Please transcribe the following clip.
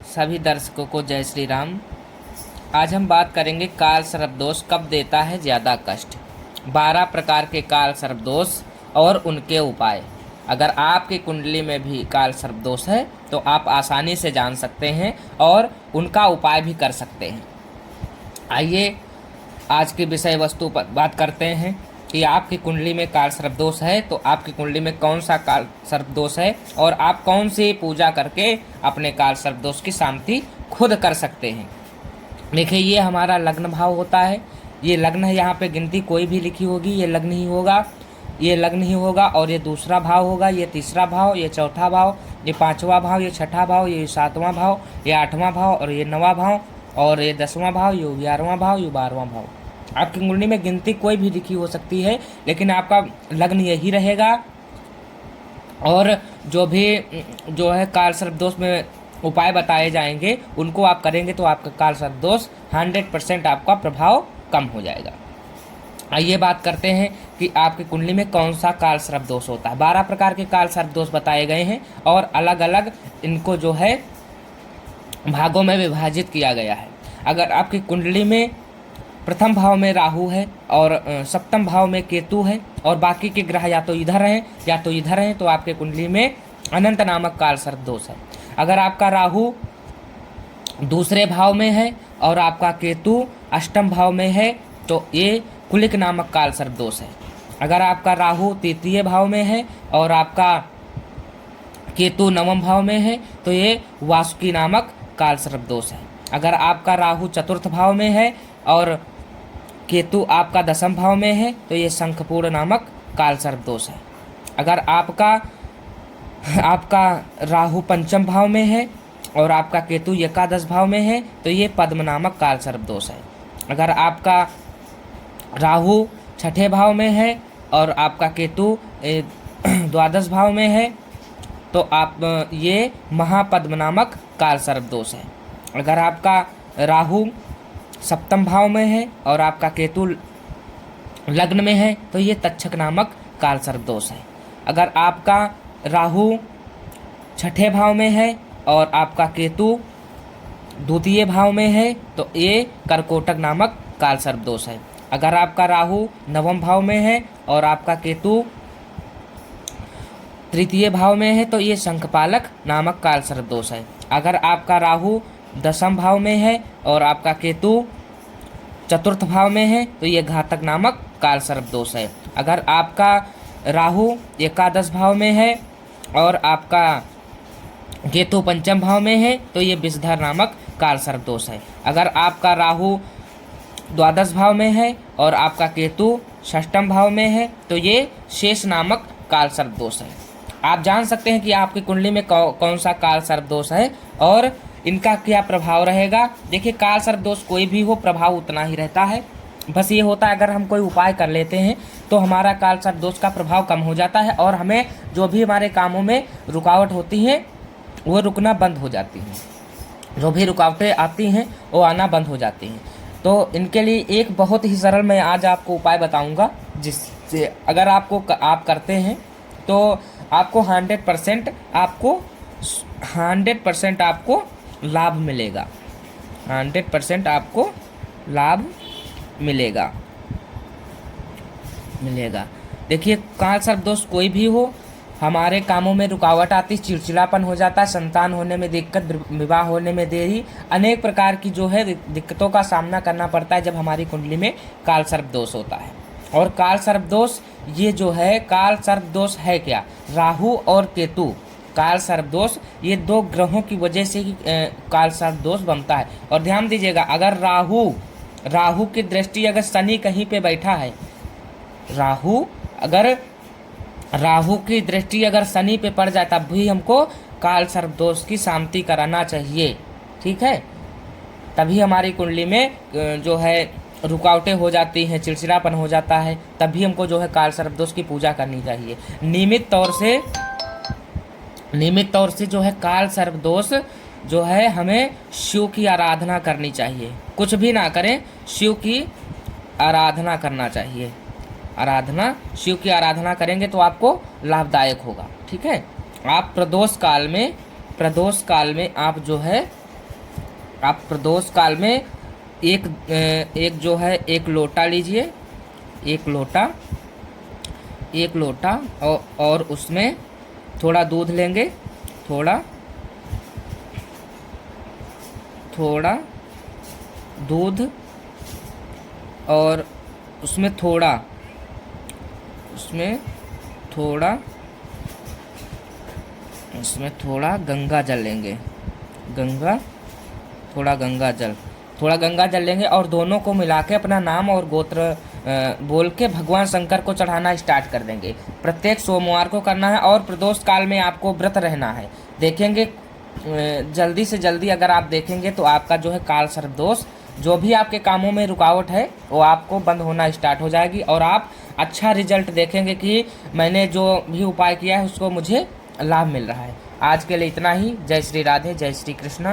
सभी दर्शकों को जय श्री राम। आज हम बात करेंगे काल सर्प दोष कब देता है ज़्यादा कष्ट। 12 प्रकार के काल सर्प दोष और उनके उपाय। अगर आपकी कुंडली में भी काल सर्प दोष है तो आप आसानी से जान सकते हैं और उनका उपाय भी कर सकते हैं। आइए आज की विषय वस्तु पर बात करते हैं कि आपकी कुंडली में काल सर्प दोष है तो आपकी कुंडली में कौन सा काल सर्प दोष है और आप कौन सी पूजा करके अपने काल सर्प दोष की शांति खुद कर सकते हैं। देखिए, ये हमारा लग्न भाव होता है। ये लग्न है, यहाँ पे गिनती कोई भी लिखी होगी, ये लग्न ही होगा, ये लग्न ही होगा। और ये दूसरा भाव होगा, ये तीसरा भाव, ये चौथा भाव, ये पाँचवा भाव, ये छठा भाव, ये सातवां भाव, ये आठवां भाव और ये नौवां भाव और ये 10वां भाव, ये 11वां भाव, ये 12वां भाव। आपकी कुंडली में गिनती कोई भी लिखी हो सकती है, लेकिन आपका लग्न यही रहेगा। और जो है काल सर्प दोष में उपाय बताए जाएंगे उनको आप करेंगे तो आपका काल सर्प दोष 100% आपका प्रभाव कम हो जाएगा। आइए बात करते हैं कि आपकी कुंडली में कौन सा काल सर्प दोष होता है। 12 प्रकार के काल सर्प दोष बताए गए हैं और अलग अलग इनको जो है भागों में विभाजित किया गया है। अगर आपकी कुंडली में प्रथम भाव में राहु है और सप्तम भाव में केतु है और बाकी के ग्रह या तो इधर हैं या तो इधर हैं तो आपके कुंडली में अनंत नामक काल सर्प दोष है। अगर आपका राहु दूसरे भाव में है और आपका केतु अष्टम भाव में है तो ये कुलिक नामक काल सर्प दोष है। अगर आपका राहु तृतीय भाव में है और आपका केतु नवम भाव में है तो ये वासुकी नामक काल सर्प दोष है। अगर आपका राहु चतुर्थ भाव में है और केतु आपका 10वें भाव में है तो ये शंखपूर्ण नामक काल सर्प दोष है। अगर आपका राहु पंचम भाव में है और आपका केतु एकादश भाव में है तो ये पद्म नामक काल सर्प दोष है। अगर आपका राहु छठे भाव में है और आपका केतु द्वादश भाव में है तो आप ये महापद्म नामक काल सर्प दोष है। अगर आपका राहु सप्तम भाव में है और आपका केतु लग्न में है तो ये तक्षक नामक काल सर्प दोष है। अगर आपका राहु छठे भाव में है और आपका केतु द्वितीय भाव में है तो ये कर्कोटक नामक काल सर्प दोष है। अगर आपका राहु नवम भाव में है और आपका केतु तृतीय भाव में है तो ये शंखपालक नामक काल सर्प दोष है। अगर आपका राहु 10वें भाव में है और आपका केतु चतुर्थ भाव में है तो ये घातक नामक काल सर्प दोष है। अगर आपका राहु एकादश भाव में है और आपका केतु पंचम भाव में है तो ये विषधर नामक काल सर्प दोष है। अगर आपका राहु द्वादश भाव में है और आपका केतु षष्ठम भाव में है तो ये शेष नामक काल सर्प दोष है। आप जान सकते हैं कि आपकी कुंडली में कौन सा काल सर्प दोष है और इनका क्या प्रभाव रहेगा। देखिए, काल सर्प दोष कोई भी हो प्रभाव उतना ही रहता है। बस ये होता है अगर हम कोई उपाय कर लेते हैं तो हमारा काल सर्प दोष का प्रभाव कम हो जाता है और हमें जो भी हमारे कामों में रुकावट होती है वो रुकना बंद हो जाती हैं। जो भी रुकावटें आती हैं वो आना बंद हो जाती हैं। तो इनके लिए एक बहुत ही सरल मैं आज आपको उपाय बताऊंगा जिससे अगर आप करते हैं तो आपको 100% आपको लाभ मिलेगा। 100% आपको लाभ मिलेगा। देखिए, काल सर्प दोष कोई भी हो, हमारे कामों में रुकावट आती, चिड़चिड़ापन हो जाता है, संतान होने में दिक्कत, विवाह होने में देरी, अनेक प्रकार की जो है दिक्कतों का सामना करना पड़ता है जब हमारी कुंडली में काल सर्प दोष होता है। और काल सर्प दोष ये जो है काल सर्प दोष है क्या? राहु और केतु काल सर्प दोष ये दो ग्रहों की वजह से ही काल सर्प दोष बनता है। और ध्यान दीजिएगा, अगर राहु की दृष्टि अगर शनि कहीं पे बैठा है, राहु की दृष्टि अगर शनि पे पड़ जाए तब भी हमको काल सर्प दोष की शांति कराना चाहिए। ठीक है, तभी हमारी कुंडली में जो है रुकावटें हो जाती हैं, चिड़चिड़ापन हो जाता है, तभी हमको जो है काल सर्प दोष की पूजा करनी चाहिए। नियमित तौर से जो है काल सर्प दोष जो है हमें शिव की आराधना करनी चाहिए। कुछ भी ना करें, शिव की आराधना करना चाहिए। शिव की आराधना करेंगे तो आपको लाभदायक होगा। ठीक है, आप प्रदोष काल में आप जो है आप प्रदोष काल में एक जो है एक लोटा लीजिए, एक लोटा, एक लोटा और उसमें थोड़ा दूध लेंगे, थोड़ा थोड़ा दूध, और उसमें थोड़ा उसमें थोड़ा उसमें थोड़ा गंगा जल लेंगे, थोड़ा गंगा जल लेंगे और दोनों को मिला के अपना नाम और गोत्र बोल के भगवान शंकर को चढ़ाना स्टार्ट कर देंगे। प्रत्येक सोमवार को करना है और प्रदोष काल में आपको व्रत रहना है। देखेंगे जल्दी से जल्दी अगर आप देखेंगे तो आपका जो है काल सर्प दोष, जो भी आपके कामों में रुकावट है वो आपको बंद होना स्टार्ट हो जाएगी और आप अच्छा रिजल्ट देखेंगे कि मैंने जो भी उपाय किया है उसको मुझे लाभ मिल रहा है। आज के लिए इतना ही। जय श्री राधे, जय श्री कृष्णा।